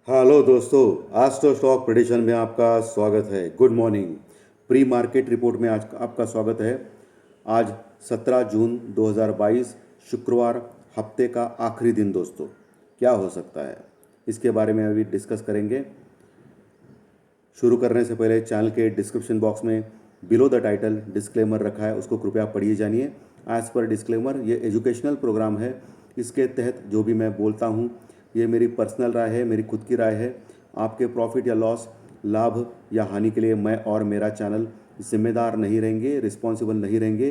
Hello दोस्तों, astro stock prediction में आपका स्वागत है। Good morning. Pre market report में आज आपका स्वागत है। आज 17 जून 2022 शुक्रवार, हफ्ते का आखिरी दिन। दोस्तों, क्या हो सकता है इसके बारे में अभी डिस्कस करेंगे। शुरू करने से पहले चैनल के डिस्क्रिप्शन बॉक्स में बिलो द टाइटल डिस्क्लेमर रखा है, उसको कृपया पढ़िए जानिए। एज पर डिस्क्लेमर, ये एजुकेशनल प्रोग्राम है। इसके तहत जो भी मैं बोलता हूँ ये मेरी पर्सनल राय है, मेरी खुद की राय है। आपके प्रॉफिट या लॉस, लाभ या हानि के लिए मैं और मेरा चैनल जिम्मेदार नहीं रहेंगे, रिस्पॉन्सिबल नहीं रहेंगे।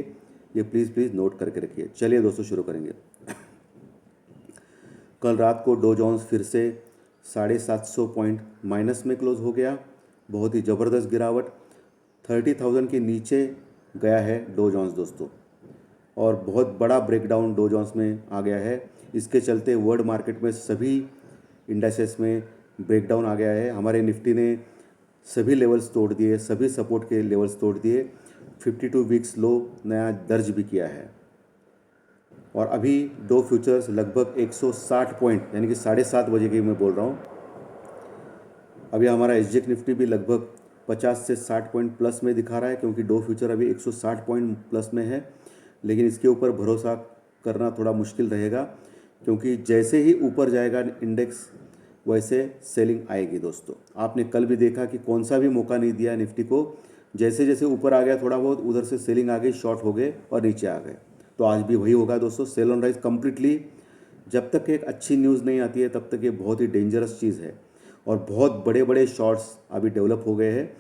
ये प्लीज़ प्लीज़ नोट करके रखिए। चलिए दोस्तों, शुरू करेंगे। कल रात को डो जोन्स फिर से 750 पॉइंट माइनस में क्लोज हो गया। बहुत ही ज़बरदस्त गिरावट, 30,000 के नीचे गया है डो जोन्स दोस्तों, और बहुत बड़ा ब्रेकडाउन डो जोन्स में आ गया है। इसके चलते वर्ल्ड मार्केट में सभी इंडेक्सेस में ब्रेकडाउन आ गया है। हमारे निफ्टी ने सभी लेवल्स तोड़ दिए, सभी सपोर्ट के लेवल्स तोड़ दिए। 52 वीक्स लो नया दर्ज भी किया है। और अभी दो फ्यूचर्स लगभग 160 पॉइंट, यानी कि 7:30 बजे की मैं बोल रहा हूँ। अभी हमारा एसजीएक्स निफ्टी भी लगभग 50 से 60 पॉइंट प्लस में दिखा रहा है, क्योंकि दो फ्यूचर अभी 160 पॉइंट प्लस में है। लेकिन इसके ऊपर भरोसा करना थोड़ा मुश्किल रहेगा, क्योंकि जैसे ही ऊपर जाएगा इंडेक्स वैसे सेलिंग आएगी दोस्तों। आपने कल भी देखा कि कौन सा भी मौका नहीं दिया निफ्टी को। जैसे जैसे ऊपर आ गया थोड़ा बहुत, उधर से सेलिंग आ गई, शॉर्ट हो गए और नीचे आ गए। तो आज भी वही होगा दोस्तों, सेल ऑन राइज कंप्लीटली। जब तक एक अच्छी न्यूज़ नहीं आती है तब तक ये बहुत ही डेंजरस चीज़ है। और बहुत बड़े बड़े शॉर्ट्स अभी डेवलप हो गए हैं।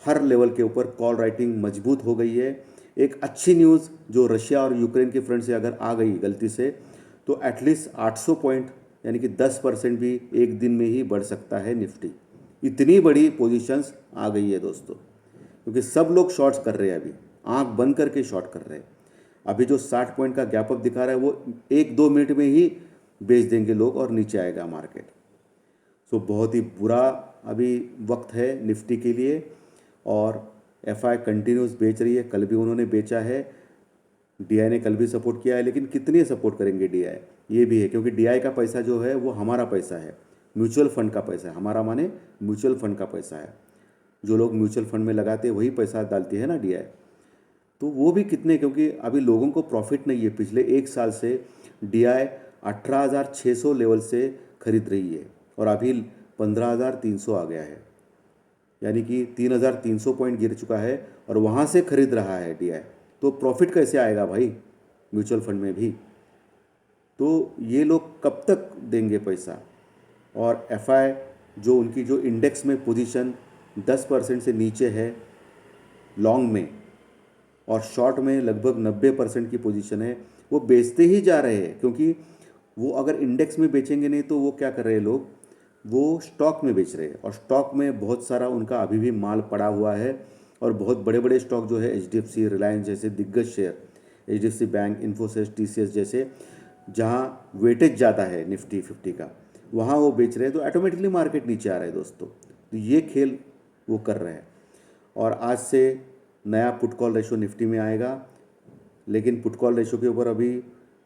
हर लेवल के ऊपर कॉल राइटिंग मजबूत हो गई है। एक अच्छी न्यूज़ जो रशिया और यूक्रेन के फ्रंट से अगर आ गई गलती से, तो एटलीस्ट 800 पॉइंट, यानी कि 10% भी एक दिन में ही बढ़ सकता है निफ्टी। इतनी बड़ी पोजीशंस आ गई है दोस्तों, क्योंकि सब लोग शॉर्ट्स कर रहे हैं। अभी आंख बंद करके शॉर्ट कर रहे हैं। अभी जो 60 पॉइंट का गैप अप दिखा रहा है वो 1-2 मिनट में ही बेच देंगे लोग और नीचे आएगा मार्केट। सो बहुत ही बुरा अभी वक्त है निफ्टी के लिए। और एफआई कंटिन्यूस बेच रही है, कल भी उन्होंने बेचा है। डीआई ने कल भी सपोर्ट किया है, लेकिन कितनी सपोर्ट करेंगे डीआई, ये भी है, क्योंकि डीआई का पैसा जो है वो हमारा पैसा है, म्यूचुअल फंड का पैसा है। हमारा माने म्यूचुअल फंड का पैसा है। जो लोग म्यूचुअल फंड में लगाते हैं वही पैसा डालती है ना डीआई। तो वो भी कितने, क्योंकि अभी लोगों को प्रॉफिट नहीं है। पिछले एक साल से डीआई 18,600 लेवल से खरीद रही है और अभी 15,300 आ गया है, यानी कि 3,300 पॉइंट गिर चुका है और वहाँ से खरीद रहा है डीआई। तो प्रॉफिट कैसे आएगा भाई म्यूचुअल फंड में भी? तो ये लोग कब तक देंगे पैसा? और एफआई जो उनकी जो इंडेक्स में पोजीशन 10% से नीचे है लॉन्ग में, और शॉर्ट में लगभग 90% की पोजीशन है, वो बेचते ही जा रहे हैं। क्योंकि वो अगर इंडेक्स में बेचेंगे नहीं तो वो क्या कर रहे हैं लोग, वो स्टॉक में बेच रहे हैं। और स्टॉक में बहुत सारा उनका अभी भी माल पड़ा हुआ है। और बहुत बड़े बड़े स्टॉक जो है एचडीएफसी, रिलायंस जैसे दिग्गज share, HDFC bank, Infosys, TCS जैसे, जहाँ वेटेज ज़्यादा है निफ्टी 50 का, वहाँ वो बेच रहे हैं। तो ऑटोमेटिकली मार्केट नीचे आ रहा है दोस्तों। तो ये खेल वो कर रहे हैं। और आज से नया पुट कॉल रेशो निफ्टी में आएगा। लेकिन पुट कॉल रेशो के ऊपर अभी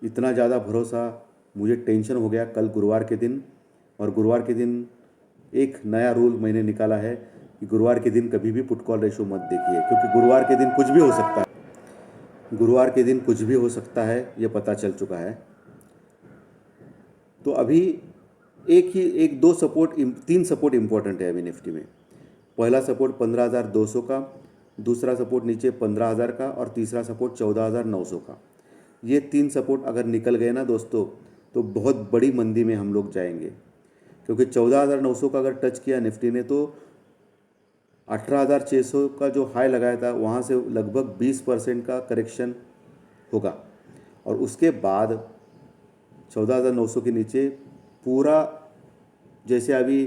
इतना ज़्यादा भरोसा, मुझे टेंशन हो गया कल गुरुवार के दिन। और गुरुवार के दिन एक नया रूल मैंने निकाला है कि गुरुवार के दिन कभी भी पुट कॉल रेशो मत देखिए, क्योंकि गुरुवार के दिन कुछ भी हो सकता है। गुरुवार के दिन कुछ भी हो सकता है, ये पता चल चुका है। तो अभी एक दो सपोर्ट, तीन सपोर्ट इंपॉर्टेंट है अभी निफ्टी में। पहला सपोर्ट 15,200 का, दूसरा सपोर्ट नीचे 15,000 का, और तीसरा सपोर्ट 14,900 का। ये तीन सपोर्ट अगर निकल गए ना दोस्तों, तो बहुत बड़ी मंदी में हम लोग जाएंगे। क्योंकि 14,900 का अगर टच किया निफ्टी ने, तो 18,600 का जो हाई लगाया था वहाँ से लगभग 20% का करेक्शन होगा। और उसके बाद 14,900 के नीचे पूरा, जैसे अभी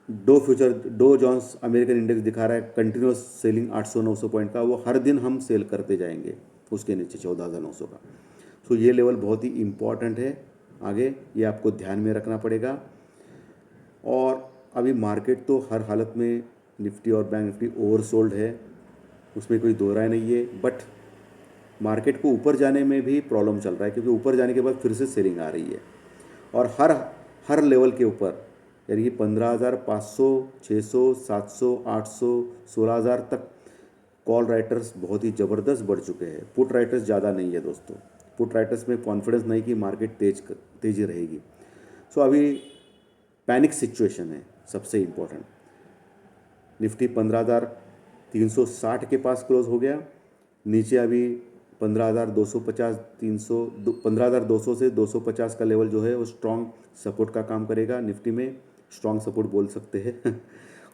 Dow future, Dow Jones American index दिखा रहा है कंटिन्यूस सेलिंग 800-900 पॉइंट का, वो हर दिन हम सेल करते जाएंगे उसके नीचे 14,900 का। सो ये लेवल बहुत ही इम्पॉर्टेंट है आगे, ये आपको ध्यान में रखना पड़ेगा। और अभी मार्केट तो हर हालत में, निफ्टी और बैंक निफ्टी ओवरसोल्ड है, उसमें कोई दो राय नहीं है। बट मार्केट को ऊपर जाने में भी प्रॉब्लम चल रहा है, क्योंकि ऊपर जाने के बाद फिर से सेलिंग आ रही है। और हर लेवल के ऊपर, यानी कि 15,500, 600, 700, 800, 16,000 तक कॉल राइटर्स बहुत ही ज़बरदस्त बढ़ चुके हैं। पुट राइटर्स ज़्यादा नहीं है दोस्तों। पुट राइटर्स में कॉन्फिडेंस नहीं कि मार्केट तेज़ी रहेगी। सो अभी पैनिक सिचुएशन है सबसे इम्पोर्टेंट। निफ्टी 15,360 के पास क्लोज हो गया। नीचे अभी 15,250, 300, 15,200 से 250 का लेवल जो है वो स्ट्रॉन्ग सपोर्ट का काम करेगा। निफ्टी में स्ट्रॉन्ग सपोर्ट बोल सकते हैं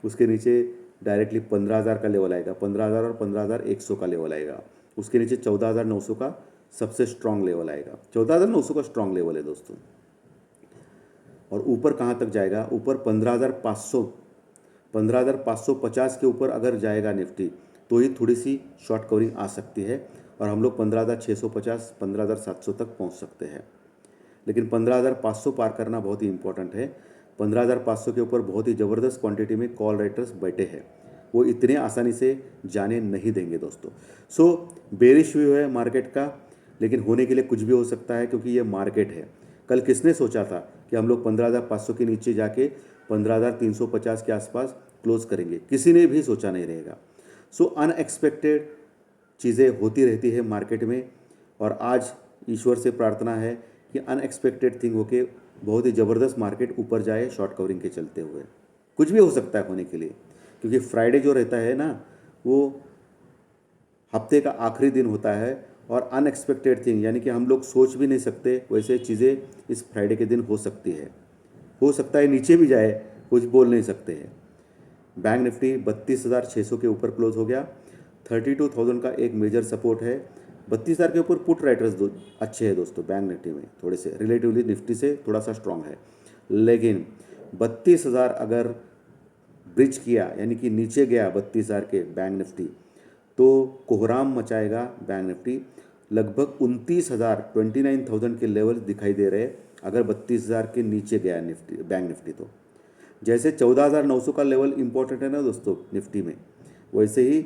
उसके नीचे डायरेक्टली 15,000 का लेवल आएगा, 15,000 और 15,100 का लेवल आएगा। उसके नीचे 14,900 का सबसे स्ट्रॉन्ग लेवल आएगा। 14,900 का स्ट्रॉन्ग लेवल है दोस्तों। और ऊपर कहाँ तक जाएगा? ऊपर 15,500, 15,550 के ऊपर अगर जाएगा निफ्टी तो ही थोड़ी सी शॉर्ट कवरिंग आ सकती है और हम लोग 15,650, 15,700 तक पहुंच सकते हैं। लेकिन 15,500 पार करना बहुत ही इंपॉर्टेंट है। 15,500 के ऊपर बहुत ही ज़बरदस्त क्वांटिटी में कॉल राइटर्स बैठे हैं, वो इतने आसानी से जाने नहीं देंगे दोस्तों। सो बेरिश व्यू है मार्केट का, लेकिन होने के लिए कुछ भी हो सकता है क्योंकि ये मार्केट है। कल किसने सोचा था कि हम लोग 15,500 के नीचे जाके 15,350 के आसपास क्लोज करेंगे? किसी ने भी सोचा नहीं रहेगा। सो अनएक्सपेक्टेड चीज़ें होती रहती है मार्केट में, और आज ईश्वर से प्रार्थना है कि अनएक्सपेक्टेड थिंग होके बहुत ही ज़बरदस्त मार्केट ऊपर जाए शॉर्ट कवरिंग के चलते हुए। कुछ भी हो सकता है होने के लिए, क्योंकि फ्राइडे जो रहता है ना, वो हफ्ते का आखिरी दिन होता है और अनएक्सपेक्टेड थिंग, यानी कि हम लोग सोच भी नहीं सकते वैसे चीज़ें इस फ्राइडे के दिन हो सकती है। हो सकता है नीचे भी जाए, कुछ बोल नहीं सकते हैं। बैंक निफ्टी 32,600 के ऊपर क्लोज हो गया। 32,000 का एक मेजर सपोर्ट है। 32,000 के ऊपर पुट राइटर्स अच्छे हैं दोस्तों। बैंक निफ्टी में थोड़े से रिलेटिवली निफ्टी से थोड़ा सा स्ट्रांग है, लेकिन 32,000 अगर ब्रिज किया, यानी कि नीचे गया 32,000 के बैंक निफ्टी, तो कोहराम मचाएगा बैंक निफ्टी। लगभग 29,000, 29,000 के लेवल दिखाई दे रहे हैं अगर 32,000 के नीचे गया निफ्टी, बैंक निफ्टी। तो जैसे 14,900 का लेवल इंपॉर्टेंट है ना दोस्तों निफ्टी में, वैसे ही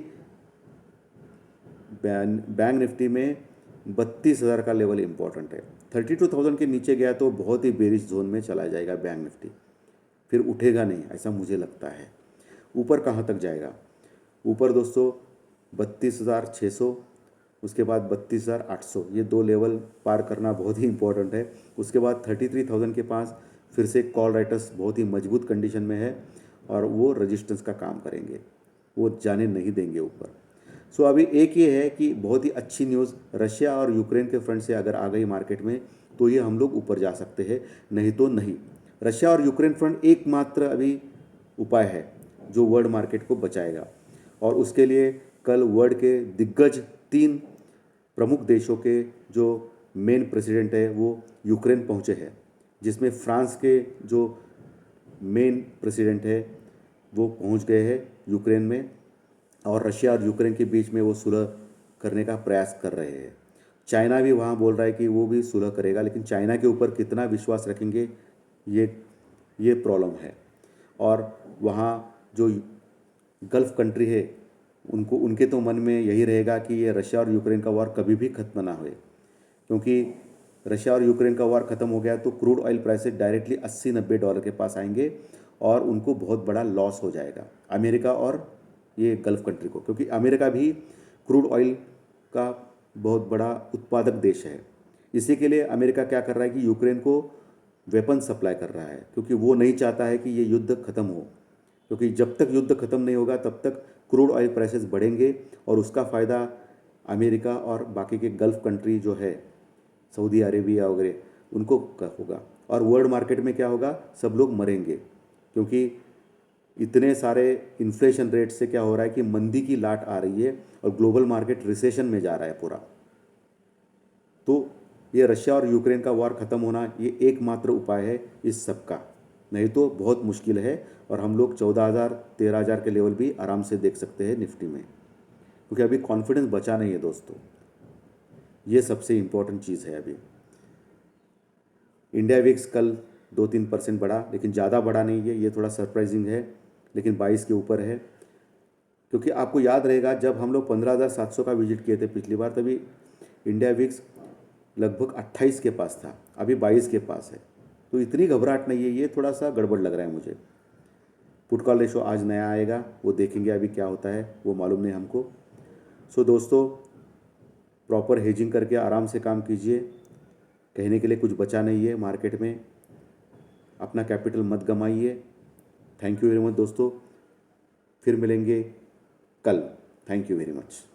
बैंक निफ्टी में 32,000 का लेवल इंपॉर्टेंट है। 32,000 के नीचे गया तो बहुत ही बेरिश जोन में चला जाएगा बैंक निफ्टी, फिर उठेगा नहीं, ऐसा मुझे लगता है। ऊपर कहाँ तक जाएगा? ऊपर दोस्तों 32,600, उसके बाद 32,800, ये दो लेवल पार करना बहुत ही इंपॉर्टेंट है। उसके बाद 33,000 के पास फिर से कॉल राइटर्स बहुत ही मजबूत कंडीशन में है और वो रजिस्टेंस का काम करेंगे, वो जाने नहीं देंगे ऊपर। सो अभी एक ये है कि बहुत ही अच्छी न्यूज़ रशिया और यूक्रेन के फ्रंट से अगर आ गई मार्केट में तो ये हम लोग ऊपर जा सकते हैं, नहीं तो नहीं। रशिया और यूक्रेन फ्रंट एकमात्र अभी उपाय है जो वर्ल्ड मार्केट को बचाएगा, और उसके लिए कल वर्ल्ड के दिग्गज 3 प्रमुख देशों के जो मेन प्रेसिडेंट है वो यूक्रेन पहुंचे हैं, जिसमें फ्रांस के जो मेन प्रेसिडेंट है वो पहुंच गए हैं यूक्रेन में, और रशिया और यूक्रेन के बीच में वो सुलह करने का प्रयास कर रहे हैं। चाइना भी वहाँ बोल रहा है कि वो भी सुलह करेगा, लेकिन चाइना के ऊपर कितना विश्वास रखेंगे ये प्रॉब्लम है। और वहाँ जो गल्फ़ कंट्री है उनके तो मन में यही रहेगा कि ये रशिया और यूक्रेन का वॉर कभी भी खत्म ना होए, क्योंकि रशिया और यूक्रेन का वॉर ख़त्म हो गया तो क्रूड ऑयल प्राइसेस डायरेक्टली $80-90 के पास आएंगे और उनको बहुत बड़ा लॉस हो जाएगा अमेरिका और ये गल्फ़ कंट्री को, क्योंकि अमेरिका भी क्रूड ऑयल का बहुत बड़ा उत्पादक देश है। इसी के लिए अमेरिका क्या कर रहा है कि यूक्रेन को वेपन सप्लाई कर रहा है, क्योंकि वो नहीं चाहता है कि ये युद्ध ख़त्म हो, क्योंकि जब तक युद्ध ख़त्म नहीं होगा तब तक क्रूड ऑयल प्राइसेस बढ़ेंगे और उसका फ़ायदा अमेरिका और बाकी के गल्फ़ कंट्री जो है सऊदी अरेबिया वगैरह उनको होगा। और वर्ल्ड मार्केट में क्या होगा? सब लोग मरेंगे, क्योंकि इतने सारे इन्फ्लेशन रेट से क्या हो रहा है कि मंदी की लाट आ रही है और ग्लोबल मार्केट रिसेशन में जा रहा है पूरा। तो ये रशिया और यूक्रेन का वॉर ख़त्म होना ये एकमात्र उपाय है इस सब का, नहीं तो बहुत मुश्किल है और हम लोग 14,000 13,000 के लेवल भी आराम से देख सकते हैं निफ्टी में, क्योंकि अभी कॉन्फिडेंस बचा नहीं है दोस्तों। ये सबसे इम्पोर्टेंट चीज़ है। अभी इंडिया विक्स कल 2-3% बढ़ा, लेकिन ज़्यादा बढ़ा नहीं है, ये थोड़ा सरप्राइजिंग है, लेकिन 22 के ऊपर है। क्योंकि आपको याद रहेगा जब हम लोग 15,700 का विजिट किए थे पिछली बार, तभी इंडिया विक्स लगभग 28 के पास था, अभी 22 के पास है। तो इतनी घबराहट नहीं है, ये थोड़ा सा गड़बड़ लग रहा है मुझे। पुट कॉल रेशो आज नया आएगा, वो देखेंगे अभी क्या होता है, वो मालूम नहीं हमको। सो दोस्तों, प्रॉपर हेजिंग करके आराम से काम कीजिए। कहने के लिए कुछ बचा नहीं है मार्केट में। अपना कैपिटल मत गमाइए। थैंक यू वेरी मच दोस्तों, फिर मिलेंगे कल। Thank you very much.